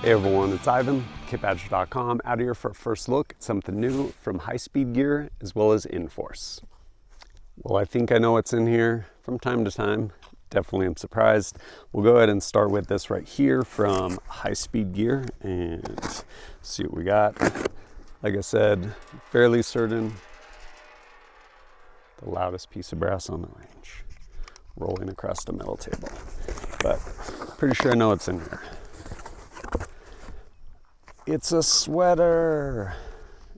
Hey everyone, it's Ivan, kitbadger.com, out here for a first look at something new from High Speed Gear as well as Inforce. Well, I think I know what's in here from time to time. Definitely am surprised. We'll go ahead and start with this right here from High Speed Gear and see what we got. Like I said, fairly certain the loudest piece of brass on the range, rolling across the metal table, but pretty sure I know what's in here. It's a sweater.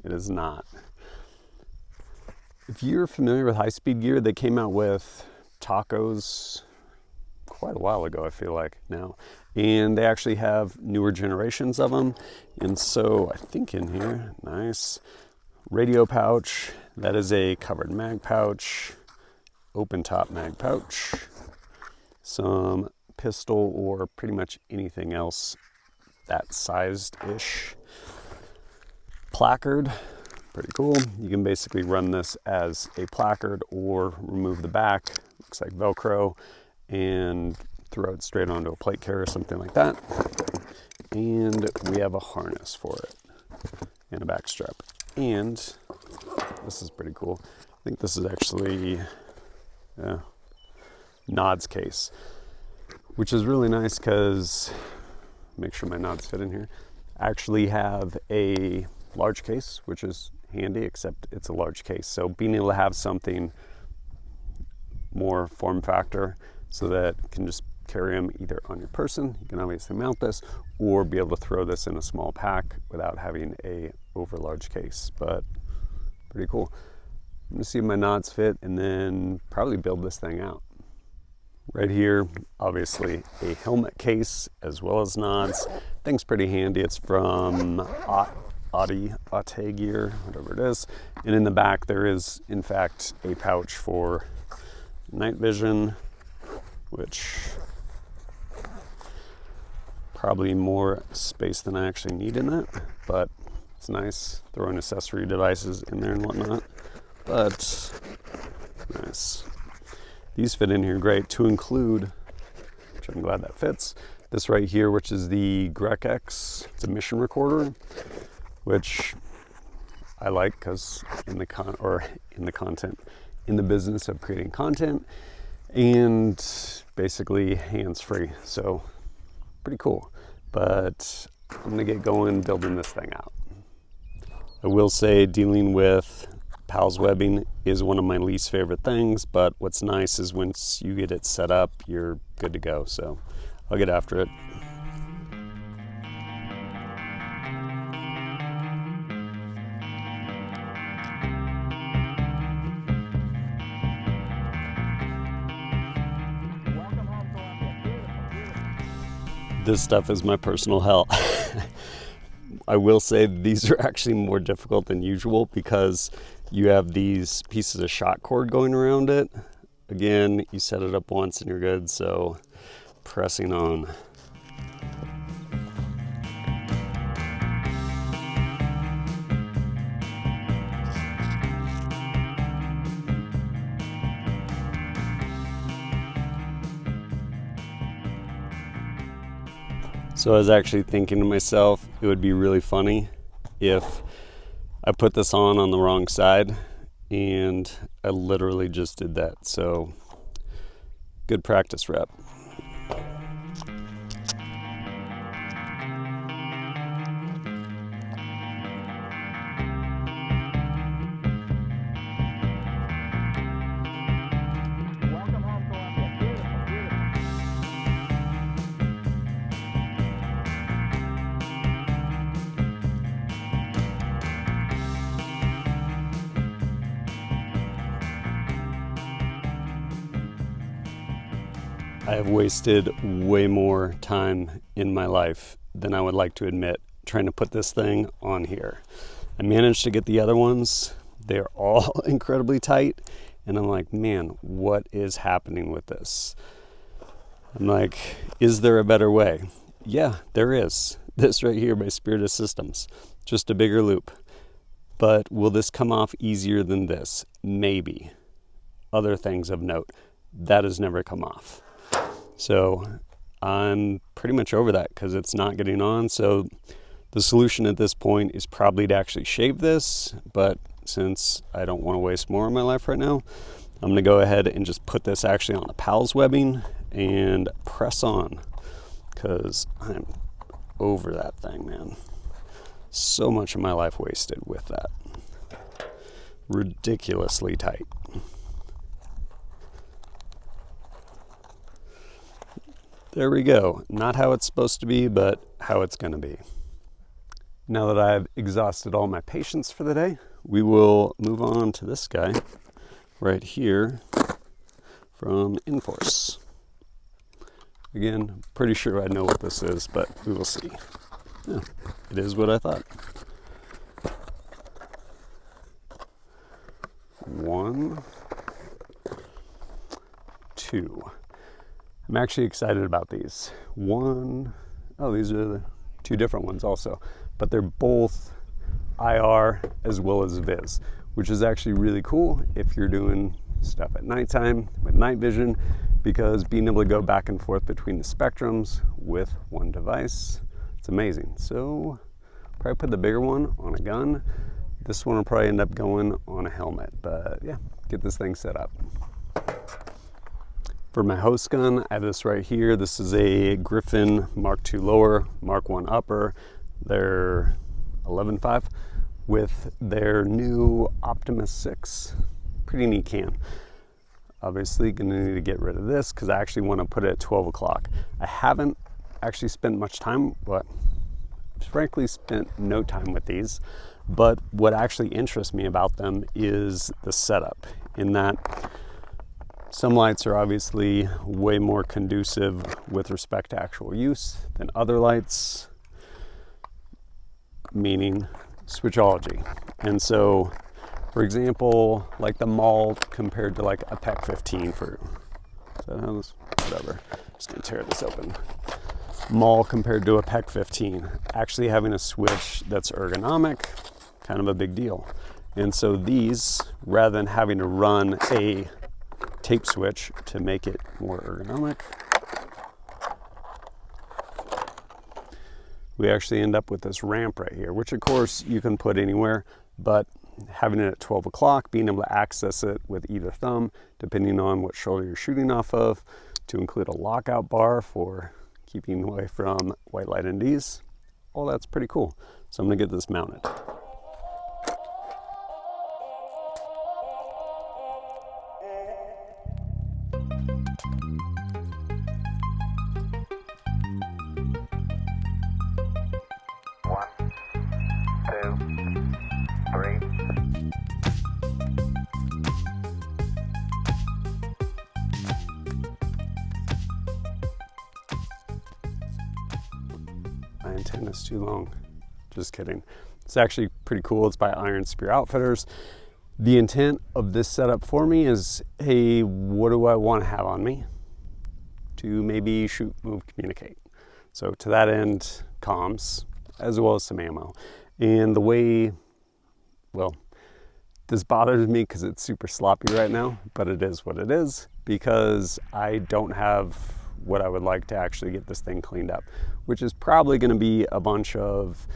It is not. If you're familiar with High Speed Gear, they came out with tacos quite a while ago, I feel like now. And they actually have newer generations of them. And so I think in here, nice radio pouch. That is a covered mag pouch, open top mag pouch, some pistol or pretty much anything else that sized-ish placard. Pretty cool. You can basically run this as a placard or remove the back, looks like Velcro, and throw it straight onto a plate carrier or something like that. And we have a harness for it and a back strap. And this is pretty cool. I think this is actually Nod's case, which is really nice because make sure my nods fit in here. I actually have a large case, which is handy, except it's a large case. So being able to have something more form factor so that you can just carry them either on your person, you can obviously mount this, or be able to throw this in a small pack without having a over large case, but pretty cool. I'm gonna see if my nods fit and then probably build this thing out. Right here, obviously a helmet case as well as nods. Thing's pretty handy. It's from OTTO Gear, whatever it is. And in the back there is, in fact, a pouch for night vision, which probably more space than I actually need in it, but it's nice. Throwing accessory devices in there and whatnot, but nice. These fit in here great, to include, which I'm glad that fits, this right here, which is the Griffin Mk2. It's a mission recorder, which I like because in the business of creating content and basically hands-free. So pretty cool. But I'm gonna get going building this thing out. I will say dealing with PALS webbing is one of my least favorite things, but what's nice is once you get it set up, you're good to go. So I'll get after it. This stuff is my personal hell. I will say these are actually more difficult than usual because you have these pieces of shot cord going around it. Again, you set it up once and you're good, so pressing on. So I was actually thinking to myself, it would be really funny if I put this on the wrong side, and I literally just did that. So good practice rep. I have wasted way more time in my life than I would like to admit trying to put this thing on here. I managed to get the other ones. They're all incredibly tight. And I'm like, man, what is happening with this? I'm like, is there a better way? Yeah, there is. This right here by Spirit of Systems, just a bigger loop. But will this come off easier than this? Maybe. Other things of note, that has never come off. So I'm pretty much over that because it's not getting on. So the solution at this point is probably to actually shave this, but since I don't want to waste more of my life right now, I'm going to go ahead and just put this actually on the PALS webbing and press on, because I'm over that thing, man. So much of my life wasted with that. Ridiculously tight. There we go. Not how it's supposed to be, but how it's going to be. Now that I've exhausted all my patience for the day, we will move on to this guy right here from Inforce. Again, pretty sure I know what this is, but we will see. Yeah, it is what I thought. 1, 2. I'm actually excited about these. These are the 2 different ones also, but they're both IR as well as Viz, which is actually really cool if you're doing stuff at nighttime with night vision, because being able to go back and forth between the spectrums with one device, it's amazing. So probably put the bigger one on a gun. This one will probably end up going on a helmet, but yeah, get this thing set up. For my host gun, I have this right here. This is a Griffin Mk2 lower, Mark 1 upper. They're 11.5 with their new Optimus 6. Pretty neat can. Obviously gonna need to get rid of this because I actually want to put it at 12 o'clock. I haven't actually spent much time, but frankly spent no time with these. But what actually interests me about them is the setup, in that some lights are obviously way more conducive with respect to actual use than other lights, meaning switchology. And so, for example, like the MAL compared to like a PEC 15 for, is that how this, whatever, just gonna tear this open. MAL compared to a PEC 15, actually having a switch that's ergonomic, kind of a big deal. And so these, rather than having to run a tape switch to make it more ergonomic, we actually end up with this ramp right here, which of course you can put anywhere, but having it at 12 o'clock, being able to access it with either thumb, depending on what shoulder you're shooting off of, to include a lockout bar for keeping away from white light NDs, all that's pretty cool. So I'm gonna get this mounted. My antenna's too long. Just kidding. It's actually pretty cool. It's by Iron Spear Outfitters. The intent of this setup for me is, hey, what do I want to have on me to maybe shoot, move, communicate? So to that end, comms, as well as some ammo. And the way, well, this bothers me because it's super sloppy right now, but it is what it is, because I don't have what I would like to actually get this thing cleaned up, which is probably going to be a bunch of,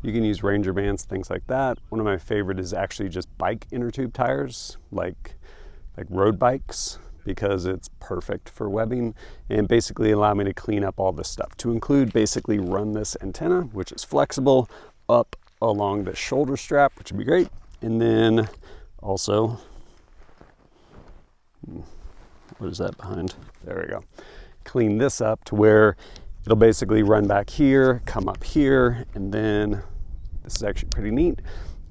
you can use Ranger bands, things like that. One of my favorite is actually just bike inner tube tires, like road bikes, because it's perfect for webbing and basically allow me to clean up all this stuff, to include basically run this antenna, which is flexible, up along the shoulder strap, which would be great. And then also, what is that behind? There we go. Clean this up to where it'll basically run back here, come up here, and then this is actually pretty neat.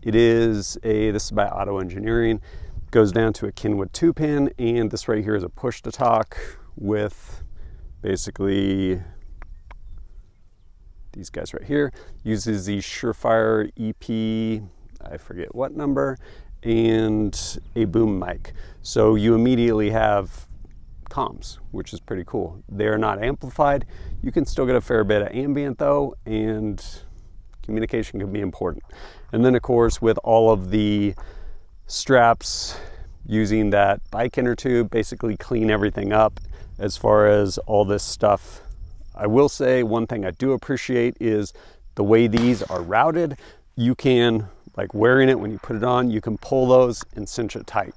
This is by Auto Engineering, goes down to a Kenwood 2-pin, and this right here is a push to talk with basically these guys right here. Uses the Surefire EP, I forget what number, and a boom mic. So you immediately have comms, which is pretty cool. They're not amplified. You can still get a fair bit of ambient though, and communication can be important. And then of course, with all of the straps, using that bike inner tube, basically clean everything up as far as all this stuff I will say one thing I do appreciate is the way these are routed. You can, like wearing it when you put it on, you can pull those and cinch it tight.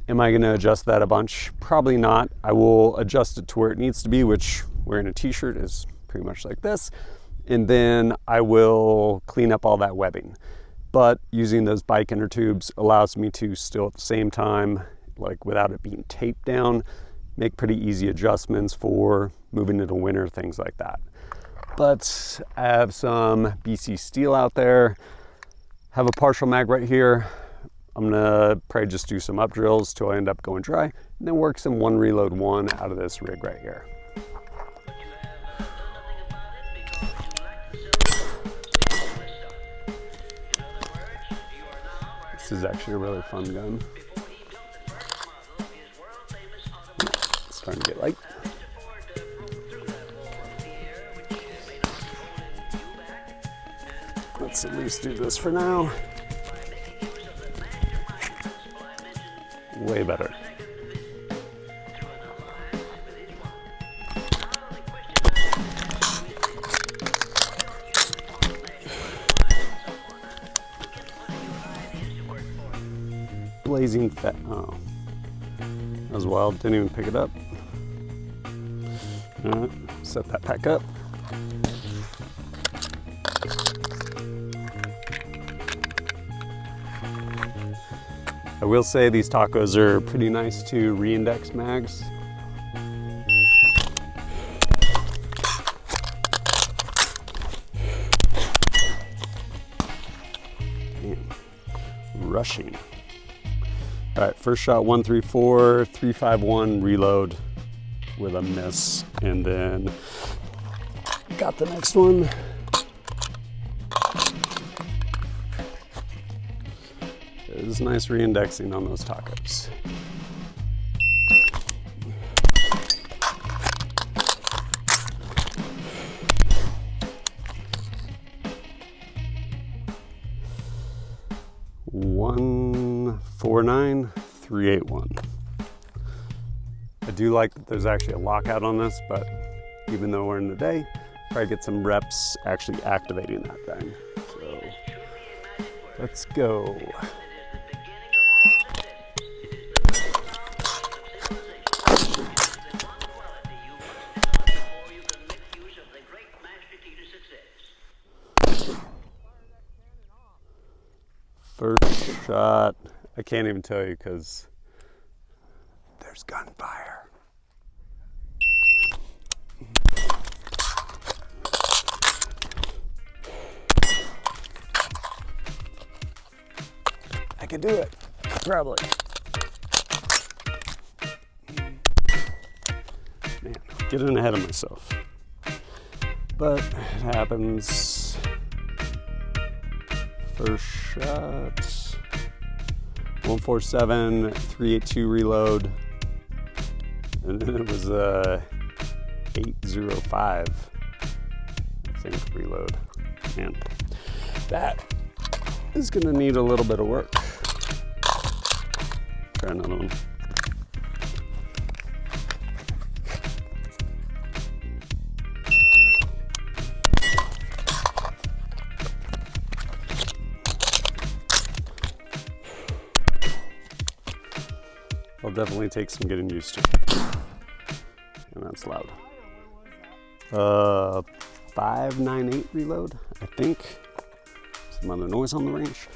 Am I gonna adjust that a bunch? Probably not. I will adjust it to where it needs to be, which wearing a t-shirt is pretty much like this. And then I will clean up all that webbing. But using those bike inner tubes allows me to still at the same time, like without it being taped down, make pretty easy adjustments for moving into winter, things like that. But I have some BC steel out there, have a partial mag right here. I'm gonna probably just do some up drills till I end up going dry, and then work some one reload one out of this rig right here. This is actually a really fun gun. It's starting to get light. Let's at least do this for now. Way better. Blazing fat. Oh, that was wild. Didn't even pick it up. All right, set that back up. I will say these tacos are pretty nice to re-index mags. Damn. Rushing. All right, first shot 134, 351 reload with a miss, and then got the next one. It was nice re-indexing on those tacos. $149,381. I do like that there's actually a lockout on this, but even though we're in the day, probably get some reps actually activating that thing. So let's go. First shot, I can't even tell you because there's gunfire. I can do it, probably. Man, getting ahead of myself. But it happens. First shot, 147, 382 reload, and then it was 805, I think, reload. Man, that is gonna need a little bit of work. Try another one. I'll definitely take some getting used to. And that's loud. 598 reload, I think. Some other noise on the range.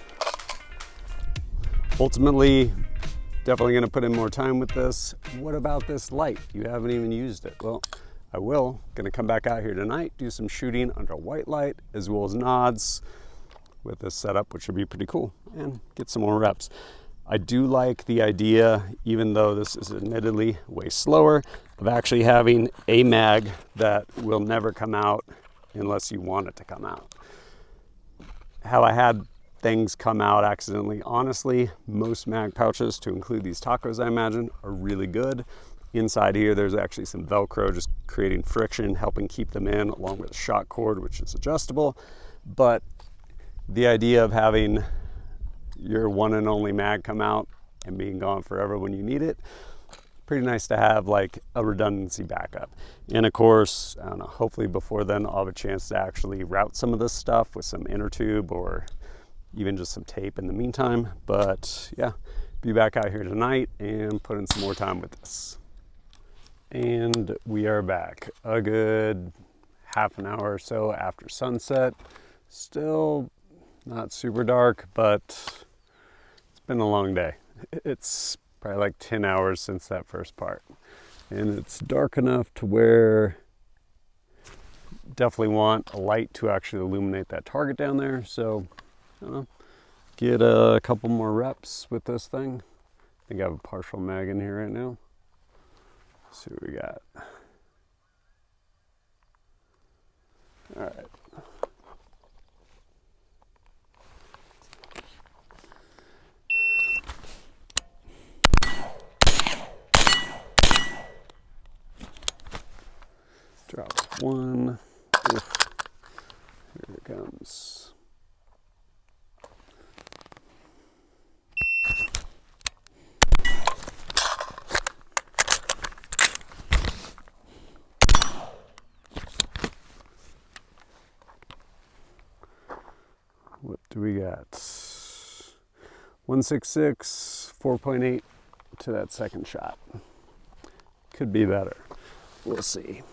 Ultimately, definitely gonna put in more time with this. What about this light? You haven't even used it. Well, I will. Gonna come back out here tonight, do some shooting under white light, as well as nods with this setup, which would be pretty cool, and get some more reps. I do like the idea, even though this is admittedly way slower, of actually having a mag that will never come out unless you want it to come out. How I had things come out accidentally, honestly, most mag pouches, to include these tacos, I imagine, are really good. Inside here, there's actually some Velcro just creating friction, helping keep them in, along with a shock cord, which is adjustable. But the idea of having your one and only mag come out and being gone forever when you need it, pretty nice to have like a redundancy backup. And of course, I don't know, hopefully before then I'll have a chance to actually route some of this stuff with some inner tube or even just some tape in the meantime. But yeah, be back out here tonight and put in some more time with this. And we are back a good half an hour or so after sunset. Still not super dark, but it's been a long day. It's probably like 10 hours since that first part. And it's dark enough to where definitely want a light to actually illuminate that target down there. So, I don't know, get a couple more reps with this thing. I think I have a partial mag in here right now. Let's see what we got. All right. Drops one. Oof. Here it comes. What do we got? 166, 4.8 to that second shot. Could be better. We'll see.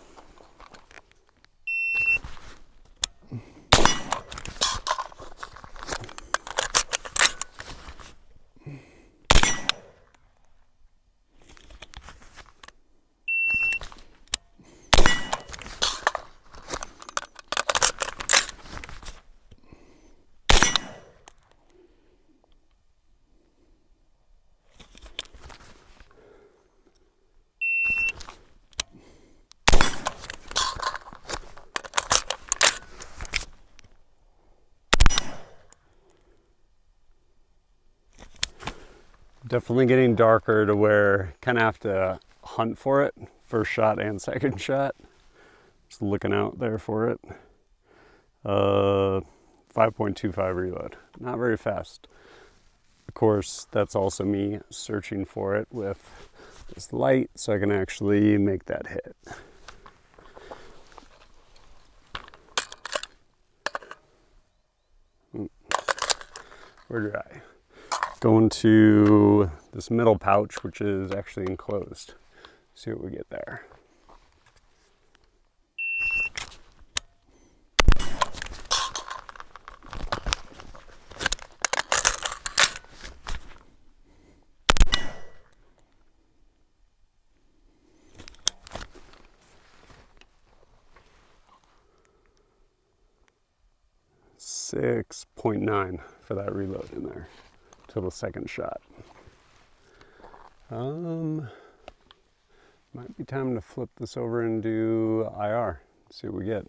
Definitely getting darker to where kind of have to hunt for it, first shot and second shot. Just looking out there for it. 5.25 reload, not very fast. Of course, that's also me searching for it with this light so I can actually make that hit. We're dry. Going to this middle pouch, which is actually enclosed. See what we get there. .9 for that reload in there till the second shot. Might be time to flip this over and do IR. See what we get.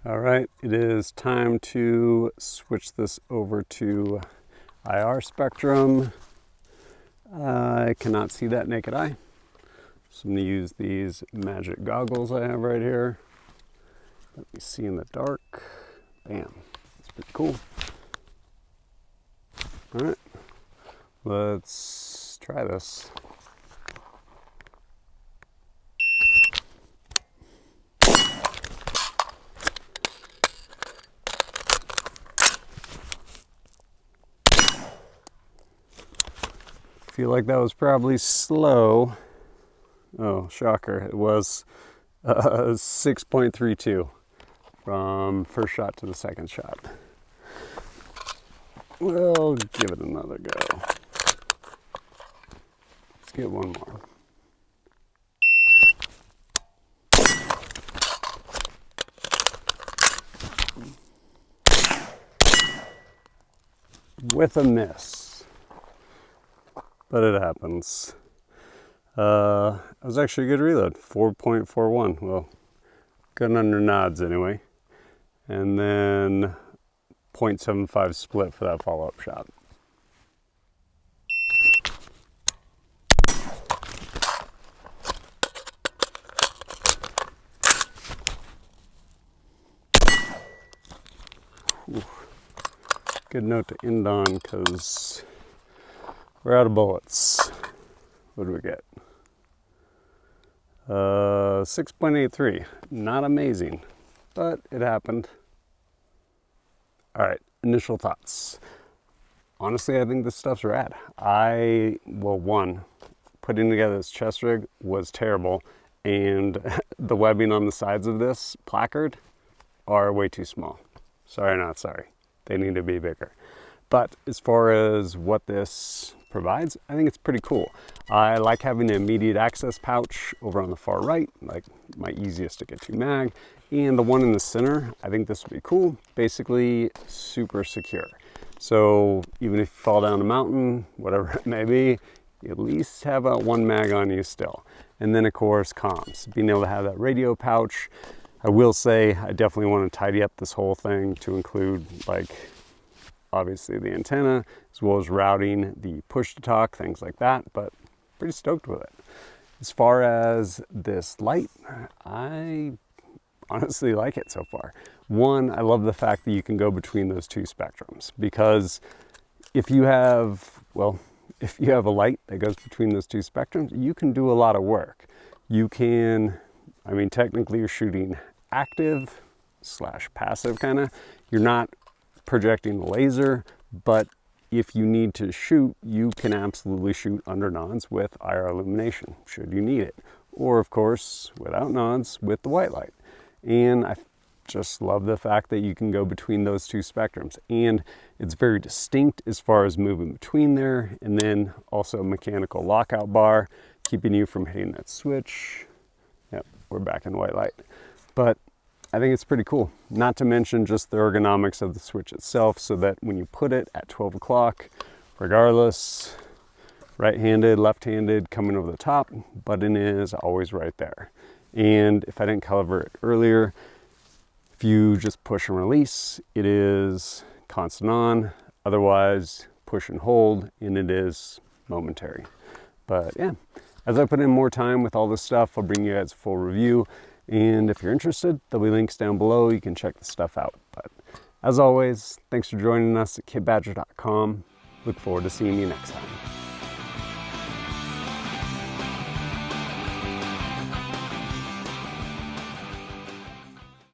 All right, it is time to switch this over to IR spectrum. I cannot see that naked eye, so I'm going to use these magic goggles I have right here. Let me see in the dark. Bam, that's pretty cool. All right, let's try this. Feel like that was probably slow. Oh, shocker, it was 6.32 from first shot to the second shot. We'll give it another go. Let's get one more. With a miss, but it happens. That was actually a good reload, 4.41. Well, good under nods anyway. And then 0.75 split for that follow-up shot. Ooh. Good note to end on because we're out of bullets. What do we get? 6.83. Not amazing, but it happened. All right, initial thoughts. Honestly, I think this stuff's rad. Well, one, putting together this chest rig was terrible, and the webbing on the sides of this placard are way too small. Sorry, not sorry. They need to be bigger. But as far as what this provides, I think it's pretty cool. I like having an immediate access pouch over on the far right, like my easiest to get to mag, and the one in the center, I think this would be cool. Basically, super secure. So even if you fall down a mountain, whatever it may be, you at least have one mag on you still. And then of course, comms. Being able to have that radio pouch. I will say, I definitely want to tidy up this whole thing to include, like, obviously the antenna, as well as routing, the push to talk, things like that, but pretty stoked with it. As far as this light, I honestly like it so far. One, I love the fact that you can go between those two spectrums, because if you have a light that goes between those two spectrums, you can do a lot of work. You can, I mean, technically you're shooting active / passive kind of. You're not projecting the laser, but if you need to shoot, you can absolutely shoot under nods with IR illumination, should you need it. Or of course, without nods with the white light. And I just love the fact that you can go between those two spectrums. And it's very distinct as far as moving between there. And then also a mechanical lockout bar, keeping you from hitting that switch. Yep, we're back in white light. But I think it's pretty cool. Not to mention just the ergonomics of the switch itself, so that when you put it at 12 o'clock, regardless, right-handed, left-handed, coming over the top, button is always right there. And if I didn't cover it earlier, if you just push and release, it is constant on. Otherwise, push and hold, and it is momentary. But yeah, as I put in more time with all this stuff, I'll bring you guys a full review. And if you're interested, there'll be links down below. You can check the stuff out. But as always, thanks for joining us at kitbadger.com. Look forward to seeing you next time.